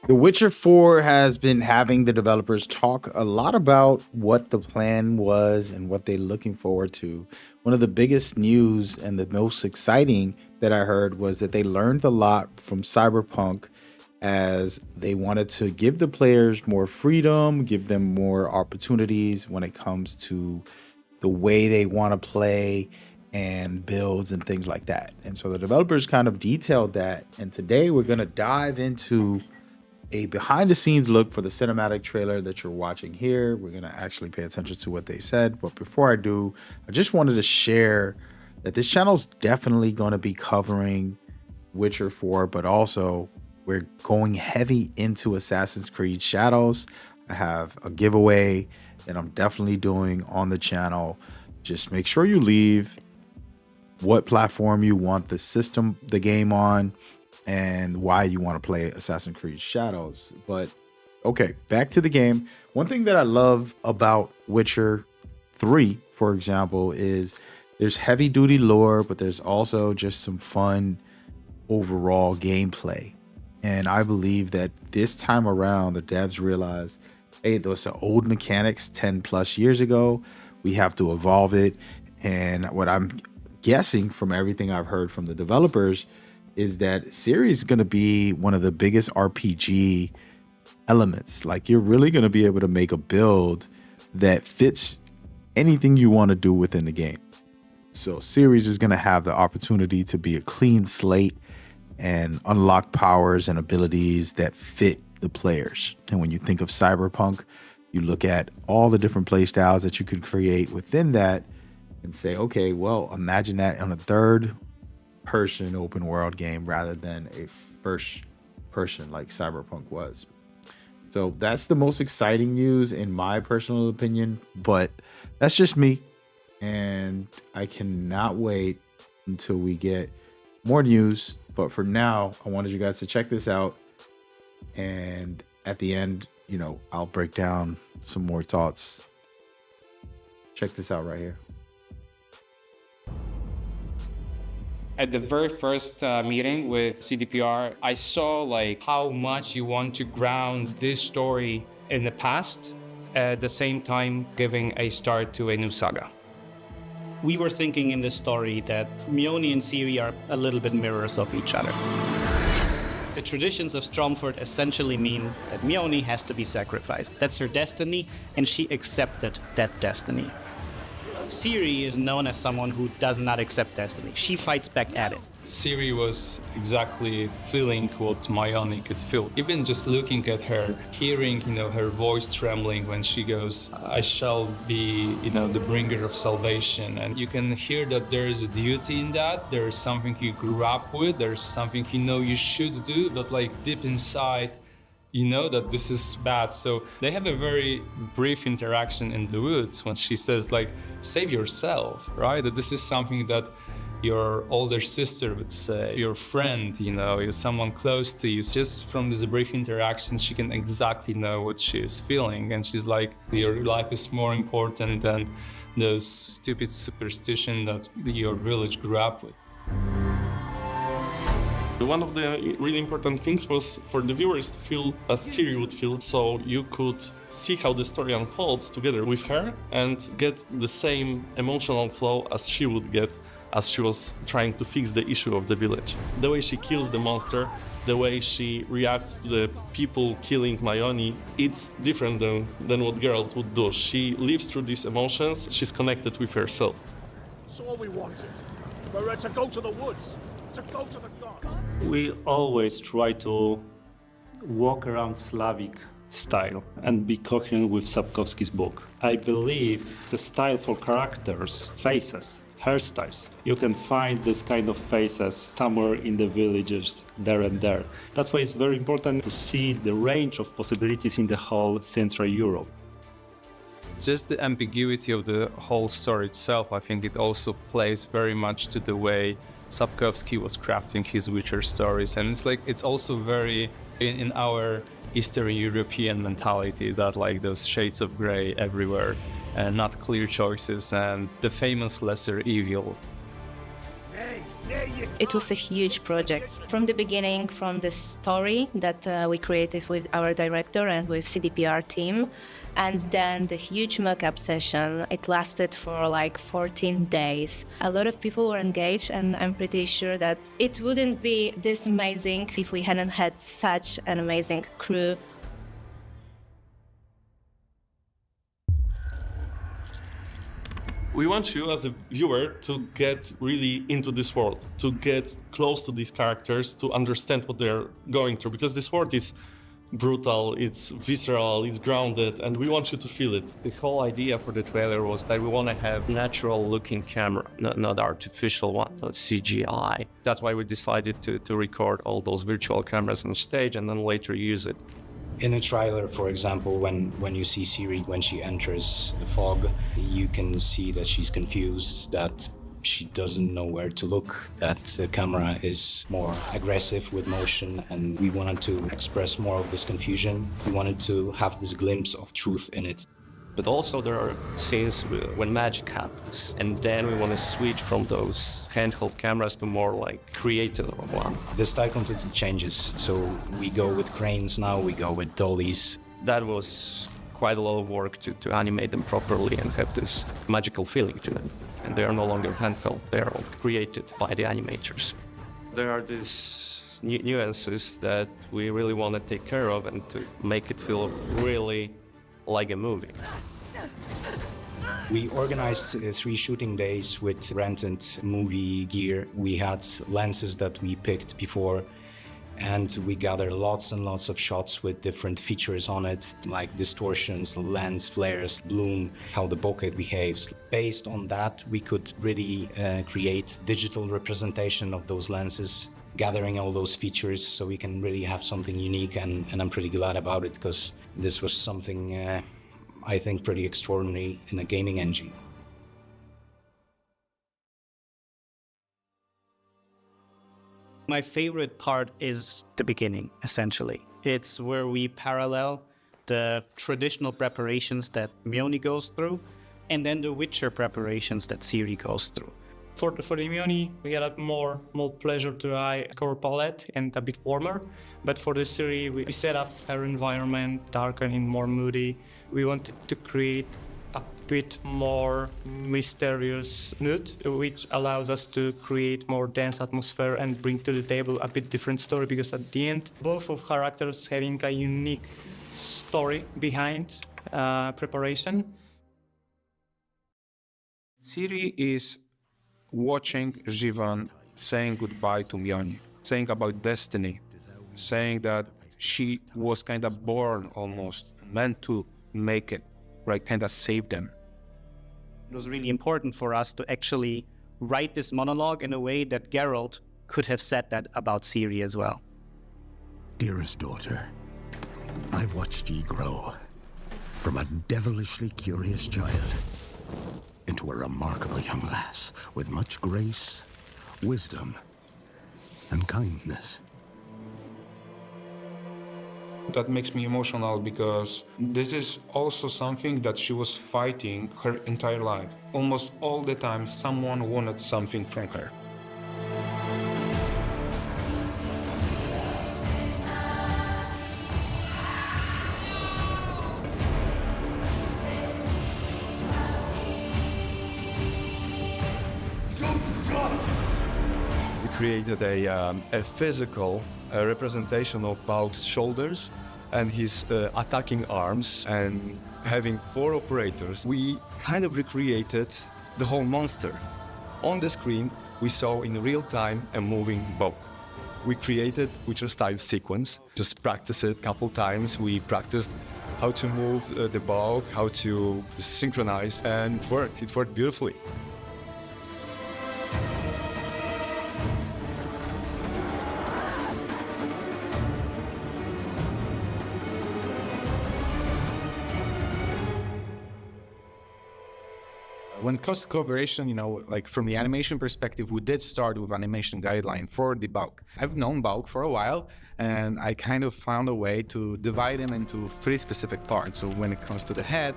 The Witcher 4 has been having the developers talk a lot about what the plan was and what they're looking forward to. One of the biggest news and the most exciting that I heard was that they learned a lot from Cyberpunk as they wanted to give the players more freedom, give them more opportunities when it comes to the way they want to play and builds and things like that. And so the developers kind of detailed that. And today we're going to dive into a behind the scenes look for the cinematic trailer that you're watching here. We're going to actually pay attention to what they said. But before I do, I just wanted to share that this channel is definitely going to be covering Witcher 4, but also we're going heavy into Assassin's Creed Shadows. I have a giveaway that I'm definitely doing on the channel. Just make sure you leave what platform you want the game on, and why you want to play Assassin's Creed Shadows. But okay, back to the game. One thing that I love about Witcher 3, for example, is there's heavy duty lore, but there's also just some fun overall gameplay. And I believe that this time around, the devs realized, hey, those are old mechanics 10 plus years ago. We have to evolve it. And what I'm guessing from everything I've heard from the developers is that Ciri is going to be one of the biggest RPG elements. Like, you're really going to be able to make a build that fits anything you want to do within the game. So Ciri is going to have the opportunity to be a clean slate and unlock powers and abilities that fit the players. And when you think of Cyberpunk, you look at all the different play styles that you could create within that and say, okay, well, imagine that on a third person open world game rather than a first person like Cyberpunk was. So that's the most exciting news in my personal opinion, but that's just me. And I cannot wait until we get more news. But for now, I wanted you guys to check this out. And at the end, I'll break down some more thoughts. Check this out right here. At the very first meeting with CDPR, I saw like how much you want to ground this story in the past, at the same time giving a start to a new saga. We were thinking in this story that Mione and Ciri are a little bit mirrors of each other. The traditions of Stromford essentially mean that Mione has to be sacrificed. That's her destiny, and she accepted that destiny. Ciri is known as someone who does not accept destiny. She fights back at it. Ciri was exactly feeling what Mione could feel. Even just looking at her, hearing, her voice trembling when she goes, I shall be, the bringer of salvation. And you can hear that there is a duty in that. There is something you grew up with. There's something you should do, but like deep inside, you know that this is bad. So they have a very brief interaction in the woods when she says like, save yourself, right? That this is something that your older sister would say, your friend, you're someone close to you. Just from this brief interaction, she can exactly know what she is feeling. And she's like, your life is more important than those stupid superstition that your village grew up with. One of the really important things was for the viewers to feel as Ciri would feel, so you could see how the story unfolds together with her and get the same emotional flow as she would get as she was trying to fix the issue of the village. The way she kills the monster, the way she reacts to the people killing Mione, it's different than what Geralt would do. She lives through these emotions, she's connected with herself. So all we wanted, to go to the woods, to go to the god. We always try to walk around Slavic style and be coherent with Sapkowski's book. I believe the style for characters, faces, hairstyles, you can find this kind of faces somewhere in the villages there and there. That's why it's very important to see the range of possibilities in the whole Central Europe. Just the ambiguity of the whole story itself, I think it also plays very much to the way Sapkowski was crafting his Witcher stories. And it's also very in our Eastern European mentality that like those shades of gray everywhere and not clear choices and the famous lesser evil. Nay, ye It was a huge project. From the beginning, from the story that we created with our director and with CDPR team, and then the huge mock-up session. It lasted for like 14 days. A lot of people were engaged, and I'm pretty sure that it wouldn't be this amazing if we hadn't had such an amazing crew. We want you as a viewer to get really into this world, to get close to these characters, to understand what they're going through, because this world is brutal, it's visceral, it's grounded, and we want you to feel it. The whole idea for the trailer was that we want to have natural looking camera, not artificial one, not CGI. That's why we decided to record all those virtual cameras on stage and then later use it. In a trailer, for example, when you see Ciri, when she enters the fog, you can see that she's confused, that she doesn't know where to look, that the camera is more aggressive with motion, and we wanted to express more of this confusion. We wanted to have this glimpse of truth in it. But also there are scenes when magic happens, and then we want to switch from those handheld cameras to more like creative one. The style completely changes, so we go with cranes now, we go with dollies. That was quite a lot of work to animate them properly and have this magical feeling to them. And they are no longer handheld, they are all created by the animators. There are these nuances that we really want to take care of and to make it feel really like a movie. We organized 3 shooting days with rented movie gear. We had lenses that we picked before, and we gathered lots and lots of shots with different features on it, like distortions, lens flares, bloom, how the bokeh behaves. Based on that, we could really create digital representation of those lenses, gathering all those features so we can really have something unique, and I'm pretty glad about it, because this was something I think pretty extraordinary in a gaming engine. My favorite part is the beginning, essentially. It's where we parallel the traditional preparations that Mioni goes through, and then the Witcher preparations that Ciri goes through. For the Mioni, we get a more pleasure to eye color palette and a bit warmer. But for the Ciri, we set up our environment darker and more moody. We wanted to create a bit more mysterious mood, which allows us to create more dense atmosphere and bring to the table a bit different story, because at the end, both of characters having a unique story behind preparation. Ciri is watching Jivan saying goodbye to Mioni, saying about destiny, saying that she was kind of born almost, meant to make it, right, kind of save them. It was really important for us to actually write this monologue in a way that Geralt could have said that about Ciri as well. Dearest daughter, I've watched ye grow from a devilishly curious child into a remarkable young lass with much grace, wisdom, and kindness. That makes me emotional because this is also something that she was fighting her entire life. Almost all the time, someone wanted something from her. Created a physical representation of Balk's shoulders and his attacking arms, and having 4 operators, we kind of recreated the whole monster. On the screen, we saw in real time a moving bow. We created Witcher-style sequence, just practiced it a couple times. We practiced how to move the bow, how to synchronize, and it worked beautifully. When it comes to collaboration, like from the animation perspective, we did start with animation guideline for the bulk. I've known bulk for a while, and I kind of found a way to divide him into 3 specific parts. So when it comes to the head,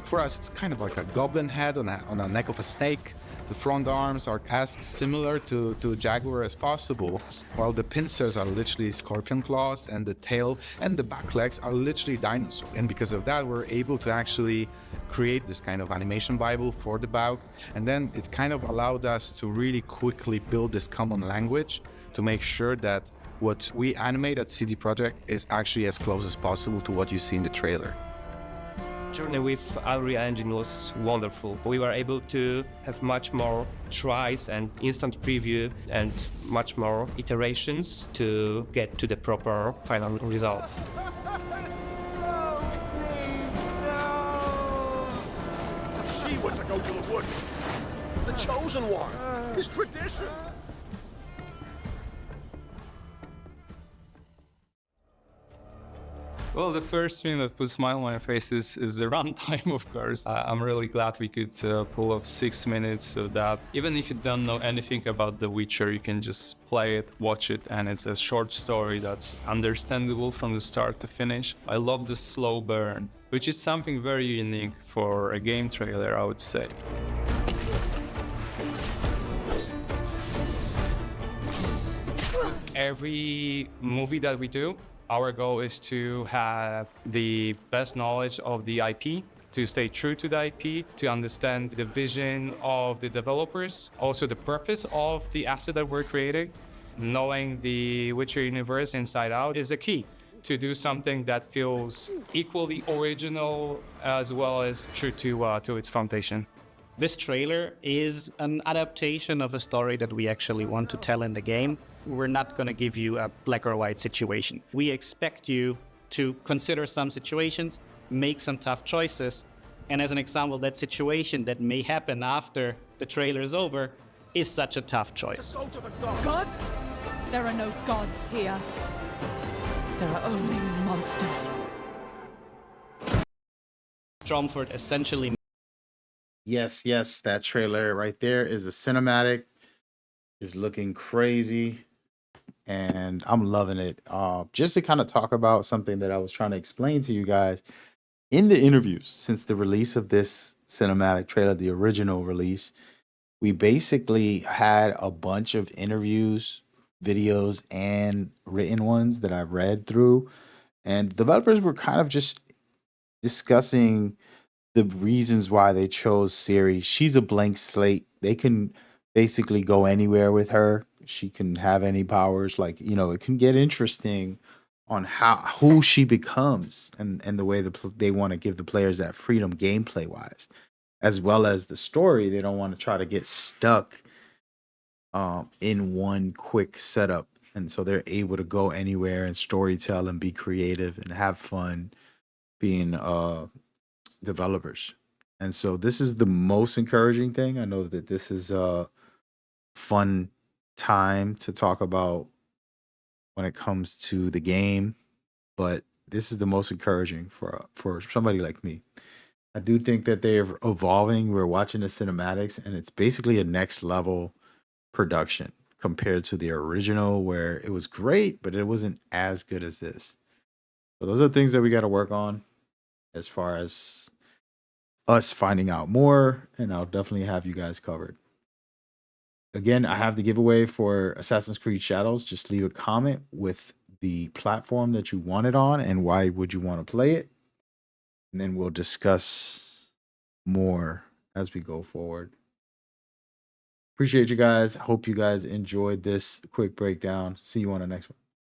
for us, it's kind of like a goblin head on a neck of a snake. The front arms are as similar to jaguar as possible, while the pincers are literally scorpion claws, and the tail and the back legs are literally dinosaur. And because of that, we're able to actually create this kind of animation Bible for the bulk. And then it kind of allowed us to really quickly build this common language to make sure that what we animate at CD Projekt is actually as close as possible to what you see in the trailer. Journey with Unreal Engine was wonderful. We were able to have much more tries and instant preview and much more iterations to get to the proper final result. She were to go to the woods. The chosen one. His tradition. Well, the first thing that puts a smile on my face is the runtime, of course. I'm really glad we could pull up 6 minutes so that even if you don't know anything about The Witcher, you can just play it, watch it, and it's a short story that's understandable from the start to finish. I love the slow burn, which is something very unique for a game trailer, I would say. Every movie that we do, our goal is to have the best knowledge of the IP, to stay true to the IP, to understand the vision of the developers, also the purpose of the asset that we're creating. Knowing the Witcher universe inside out is a key to do something that feels equally original as well as true to its foundation. This trailer is an adaptation of a story that we actually want to tell in the game. We're not going to give you a black or white situation. We expect you to consider some situations, make some tough choices, and as an example, that situation that may happen after the trailer is over is such a tough choice. Gods? There are no gods here. There are only monsters. Stromford essentially... Yes, that trailer right there is a cinematic. Is looking crazy, and I'm loving it. Just to kind of talk about something that I was trying to explain to you guys in the interviews since the release of this cinematic trailer, the original release, we basically had a bunch of interviews, videos, and written ones that I've read through, and developers were kind of just discussing the reasons why they chose Ciri. She's a blank slate. They can basically go anywhere with her. She can have any powers. Like, it can get interesting on who she becomes and the way they want to give the players that freedom gameplay wise, as well as the story. They don't want to try to get stuck in one quick setup. And so they're able to go anywhere and storytell and be creative and have fun being developers. And so this is the most encouraging thing. I know that this is a fun time to talk about when it comes to the game, but this is the most encouraging for somebody like me. I do think that they're evolving. We're watching the cinematics, and it's basically a next level production compared to the original, where it was great, but it wasn't as good as this. So those are things that we got to work on as far as us finding out more, and I'll definitely have you guys covered. Again, I have the giveaway for Assassin's Creed Shadows. Just leave a comment with the platform that you want it on and why would you want to play it. And then we'll discuss more as we go forward. Appreciate you guys. Hope you guys enjoyed this quick breakdown. See you on the next one.